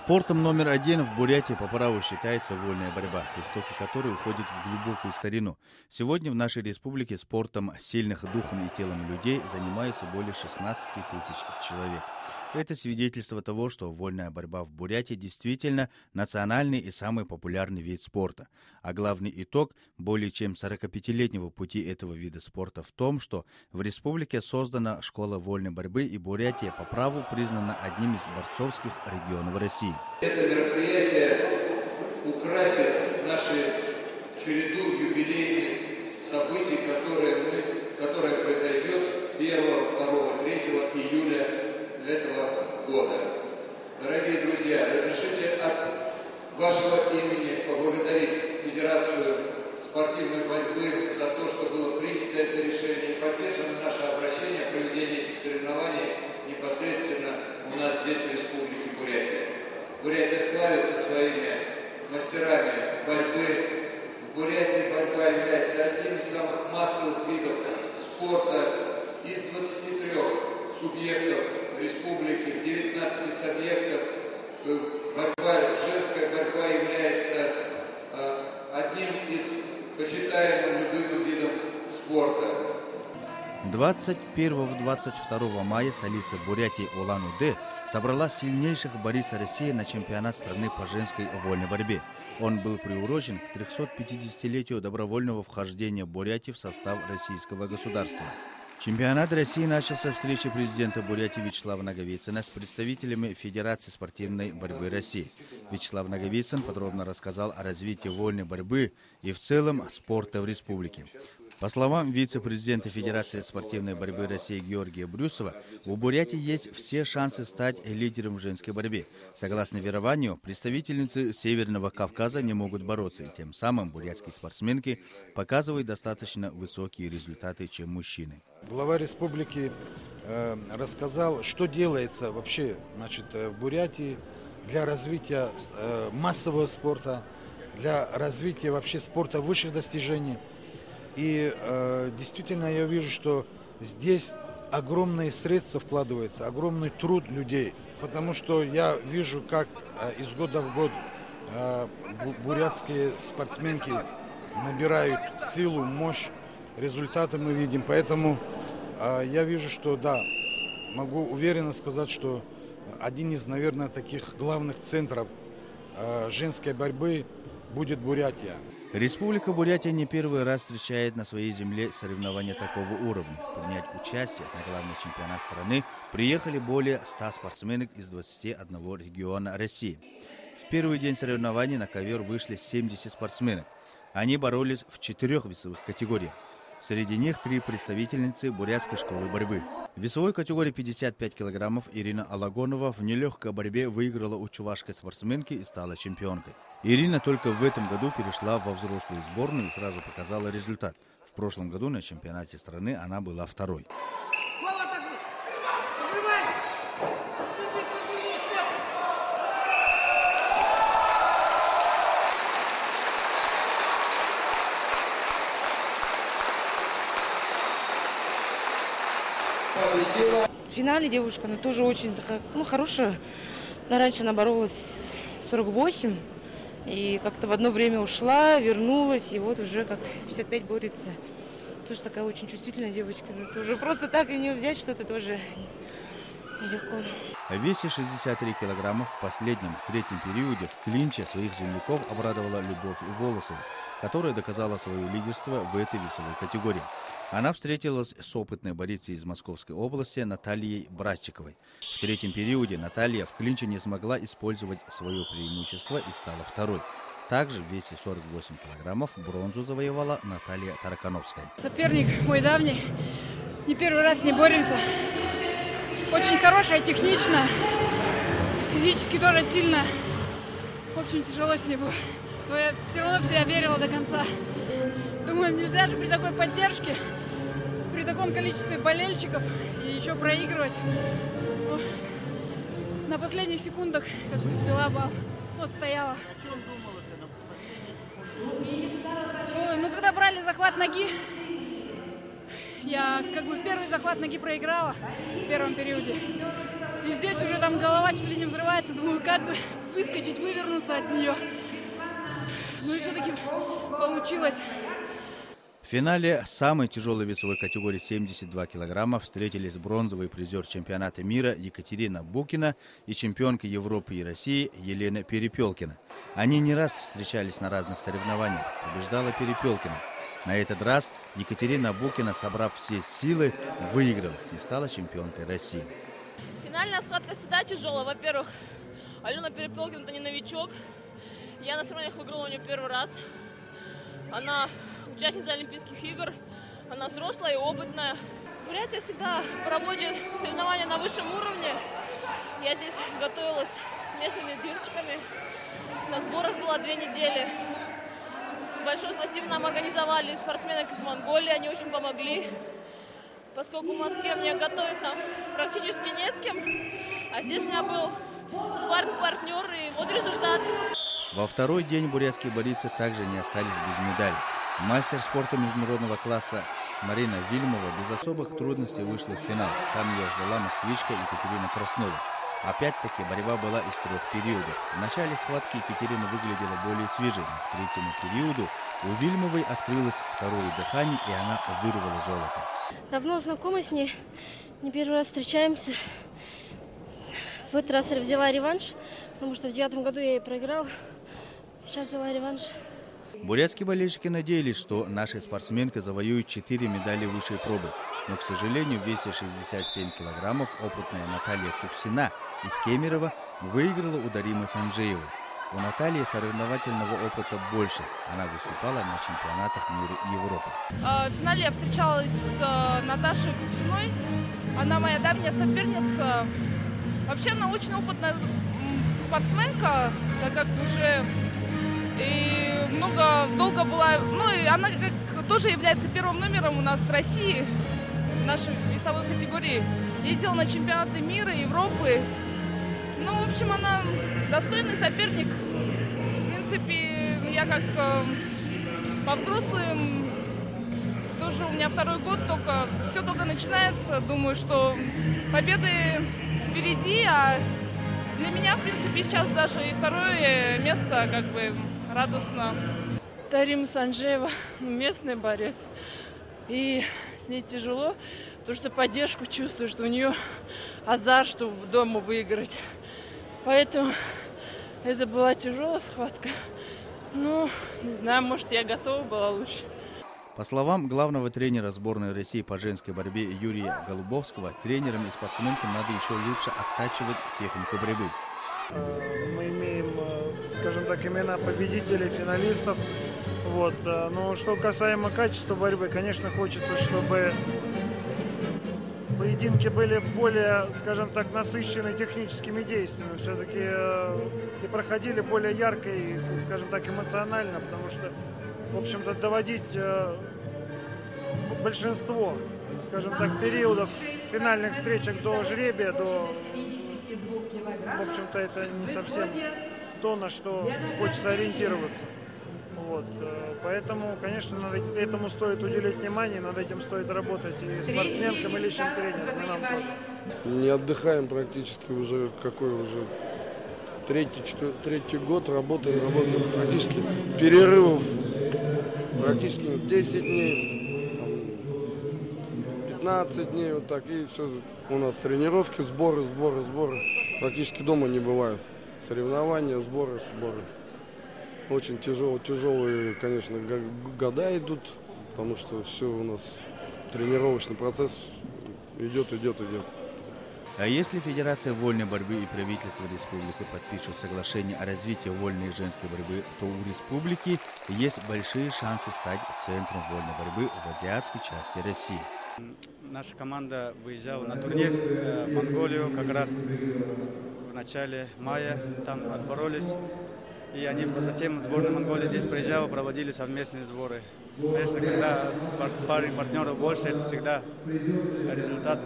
Спортом номер один в Бурятии по праву считается вольная борьба, истоки которой уходят в глубокую старину. Сегодня в нашей республике спортом сильных духом и телом людей занимаются более 16 тысяч человек. Это свидетельство того, что вольная борьба в Бурятии действительно национальный и самый популярный вид спорта. А главный итог более чем 45-летнего пути этого вида спорта в том, что в республике создана школа вольной борьбы, и Бурятия по праву признана одним из борцовских регионов России. Это мероприятие украсит нашу череду юбилейных событий, которое произойдет 1, 2, 3 июля этого года. Дорогие друзья, разрешите от вашего имени поблагодарить Федерацию спортивной борьбы за то, что было принято это решение, и поддержано наше обращение о проведении этих соревнований непосредственно у нас здесь, в Республике Бурятия. Бурятия славится своими мастерами борьбы. В Бурятии борьба является одним из самых массовых видов спорта. Из 23 субъектов республики, в 19 субъектах женская борьба является одним из почитаемым любимым видом спорта. 21-22 мая столица Бурятии Улан-Удэ собрала сильнейших борцов России на чемпионат страны по женской вольной борьбе. Он был приурочен к 350-летию добровольного вхождения Бурятии в состав российского государства. Чемпионат России начался с встречи президента Бурятии Вячеслава Наговицына с представителями Федерации спортивной борьбы России. Вячеслав Наговицын подробно рассказал о развитии вольной борьбы и в целом спорта в республике. По словам вице-президента Федерации спортивной борьбы России Георгия Брюсова, у Бурятии есть все шансы стать лидером в женской борьбе. Согласно верованию, представительницы Северного Кавказа не могут бороться, и тем самым бурятские спортсменки показывают достаточно высокие результаты, чем мужчины. Глава республики рассказал, что делается вообще в Бурятии для развития массового спорта, для развития вообще спорта высших достижений. И действительно я вижу, что здесь огромные средства вкладываются, огромный труд людей. Потому что я вижу, как из года в год бурятские спортсменки набирают силу, мощь, результаты мы видим. Поэтому я вижу, что да, могу уверенно сказать, что один из, наверное, таких главных центров женской борьбы будет Бурятия. Республика Бурятия не первый раз встречает на своей земле соревнования такого уровня. Принять участие на главный чемпионат страны приехали более 100 спортсменок из 21 региона России. В первый день соревнований на ковер вышли 70 спортсменок. Они боролись в 4 весовых категориях. Среди них 3 представительницы бурятской школы борьбы. В весовой категории 55 килограммов Ирина Алагонова в нелегкой борьбе выиграла у чувашской спортсменки и стала чемпионкой. Ирина только в этом году перешла во взрослую сборную и сразу показала результат. В прошлом году на чемпионате страны она была второй. В финале девушка, она тоже очень такая, хорошая. Раньше она боролась 48, и как-то в одно время ушла, вернулась, и вот уже как в 55 борется. Тоже такая очень чувствительная девочка. Тоже просто так и не взять что-то тоже нелегко. В весе 63 килограмма в последнем, третьем периоде в клинче своих земляков обрадовала Любовь Волосова, которая доказала свое лидерство в этой весовой категории. Она встретилась с опытной борицей из Московской области Натальей Братчиковой. В третьем периоде Наталья в клинче не смогла использовать свое преимущество и стала второй. Также в весе 48 килограммов бронзу завоевала Наталья Таракановская. Соперник мой давний. Не первый раз с ней боремся. Очень хорошая, техничная. Физически тоже сильная. В общем, тяжело с ней было. Но я все равно я верила до конца. Думаю, нельзя же при такой поддержке, при таком количестве болельщиков и еще проигрывать. Но на последних секундах взяла балл. Вот стояла. Ой, когда брали захват ноги, я первый захват ноги проиграла в первом периоде. И здесь уже там там голова чуть ли не взрывается. Думаю, как бы выскочить, вывернуться от нее. Ну и все-таки получилось. В финале самой тяжелой весовой категории 72 килограмма встретились бронзовый призер чемпионата мира Екатерина Букина и чемпионка Европы и России Елена Перепелкина. Они не раз встречались на разных соревнованиях. Побеждала Перепелкина. На этот раз Екатерина Букина, собрав все силы, выиграла и стала чемпионкой России. Финальная схватка всегда тяжелая. Во-первых, Алена Перепелкина – это не новичок. Я на соревнованиях выиграла у нее первый раз. Она участница Олимпийских игр. Она взрослая и опытная. Бурятия всегда проводит соревнования на высшем уровне. Я здесь готовилась с местными девочками. На сборах была 2 недели. Большое спасибо нам организовали спортсменок из Монголии. Они очень помогли. Поскольку в Москве мне готовиться практически не с кем. А здесь у меня был спарринг-партнер, и вот результат. Во второй день бурятские борцы также не остались без медалей. Мастер спорта международного класса Марина Вильмова без особых трудностей вышла в финал. Там ее ждала москвичка Екатерина Краснова. Опять-таки борьба была из 3 периодов. В начале схватки Екатерина выглядела более свежей. К третьему периоду у Вильмовой открылось второе дыхание, и она вырвала золото. Давно знакомы с ней, не первый раз встречаемся. В этот раз взяла реванш, потому что в 2009 году я ей проиграла. Сейчас взяла реванш. Бурятские болельщики надеялись, что наша спортсменка завоюет 4 медали высшей пробы. Но, к сожалению, в весе 67 килограммов опытная Наталья Куксина из Кемерово выиграла у Даримы Санджеевой. У Натальи соревновательного опыта больше. Она выступала на чемпионатах мира и Европы. В финале я встречалась с Наташей Куксиной. Она моя давняя соперница. Вообще она очень опытная спортсменка, так как уже и долго была. Ну и она тоже является первым номером у нас в России, в нашей весовой категории. Ездила на чемпионаты мира, Европы. Ну, в общем, она достойный соперник. В принципе, я как по взрослым, тоже у меня второй год, все только начинается. Думаю, что победы впереди, а для меня, в принципе, сейчас даже и второе место как бы радостно. Дарима Санджеева, местный борец. И с ней тяжело, потому что поддержку чувствую, что у нее азарт, чтобы дома выиграть. Поэтому это была тяжелая схватка. Ну, не знаю, может, я готова была лучше. По словам главного тренера сборной России по женской борьбе Юрия Голубовского, тренерам и спортсменкам надо еще лучше оттачивать технику борьбы. Мы имеем, скажем так, имена победителей, финалистов. Вот. Но что касаемо качества борьбы, конечно, хочется, чтобы поединки были более, скажем так, насыщены техническими действиями. Все-таки и проходили более ярко и, скажем так, эмоционально, потому что, в общем-то, доводить большинство, скажем так, периодов финальных встречек до жребия, в общем-то, это не совсем то, на что хочется ориентироваться. Вот. Поэтому, конечно, этому стоит уделить внимание, над этим стоит работать и спортсменкам, и личным тренерам, и нам тоже. Не отдыхаем практически уже третий год, работаем практически перерывов практически 10 дней, 15 дней, вот так, и все. У нас тренировки, сборы. Практически дома не бывает. Соревнования, сборы. Очень тяжелые, конечно, года идут, потому что все у нас тренировочный процесс идет. А если Федерация вольной борьбы и правительство республики подпишут соглашение о развитии вольной женской борьбы, то у республики есть большие шансы стать центром вольной борьбы в азиатской части России. Наша команда выезжала на турнир в Монголию как раз в начале мая, там отборолись. И они затем сборная Монголии здесь приезжала, проводили совместные сборы. Конечно, когда партнеров больше, это всегда результат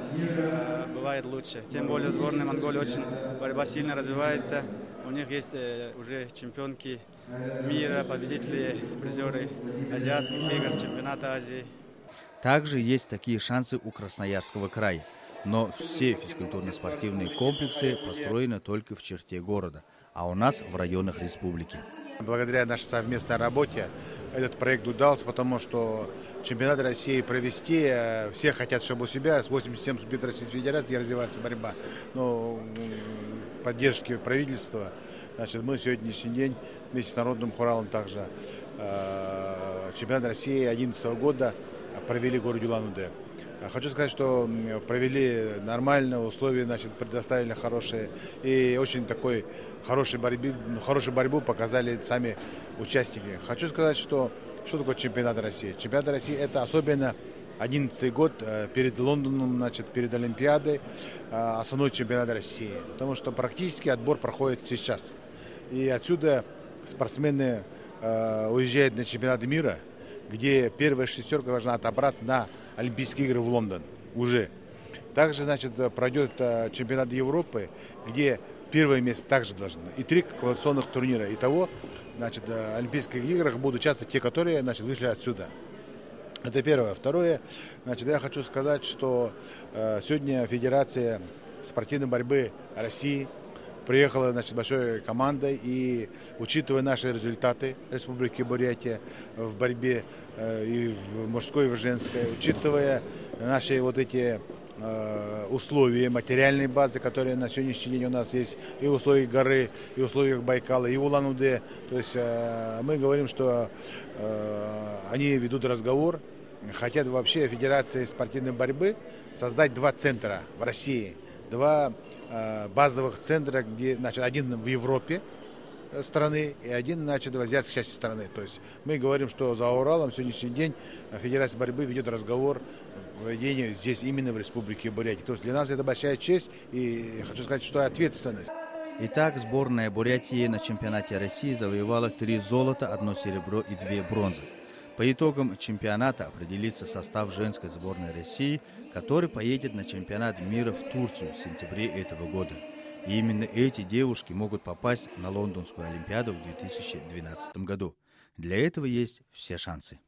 бывает лучше. Тем более сборная Монголии очень борьба сильно развивается. У них есть уже чемпионки мира, победители, призеры азиатских игр, чемпионата Азии. Также есть такие шансы у Красноярского края. Но все физкультурно-спортивные комплексы построены только в черте города, а у нас в районах республики. Благодаря нашей совместной работе этот проект удался, потому что чемпионат России провести, все хотят, чтобы у себя с 87 субъектов Российской Федерации, где развивается борьба, но поддержки правительства, значит, мы сегодняшний день вместе с народным хуралом также чемпионат России 2011 года провели в городе Улан-Удэ. Хочу сказать, что провели нормально, условия, значит, предоставили хорошие и очень такой хорошую борьбу показали сами участники. Хочу сказать, что такое чемпионат России. Чемпионат России это особенно 2011 год перед Лондоном, значит, перед Олимпиадой, основной чемпионат России, потому что практически отбор проходит сейчас. И отсюда спортсмены уезжают на чемпионаты мира, где первая шестерка должна отобраться на Олимпийские игры в Лондон уже. Также, значит, пройдет чемпионат Европы, где первое место также должно. И 3 квалификационных турнира. Итого, значит, в Олимпийских играх будут участвовать те, которые, значит, вышли отсюда. Это первое. Второе, значит, я хочу сказать, что сегодня Федерация спортивной борьбы России приехала, значит, большой командой, и учитывая наши результаты Республики Бурятия в борьбе и в мужской, и в женской, учитывая наши вот эти условия материальной базы, которые на сегодняшний день у нас есть и в условиях горы, и в условиях Байкала, и в Улан-Удэ. То есть мы говорим, что они ведут разговор, хотят вообще Федерации спортивной борьбы создать 2 центра в России, 2 базовых центра, где, значит, один в Европе страны и один, значит, в азиатской части страны. То есть мы говорим, что за Уралом в сегодняшний день Федерация борьбы ведет разговор о проведении здесь именно в Республике Бурятия. То есть для нас это большая честь и хочу сказать, что ответственность. Итак, сборная Бурятии на чемпионате России завоевала 3 золота, 1 серебро и 2 бронзы. По итогам чемпионата определится состав женской сборной России, который поедет на чемпионат мира в Турцию в сентябре этого года. И именно эти девушки могут попасть на Лондонскую Олимпиаду в 2012 году. Для этого есть все шансы.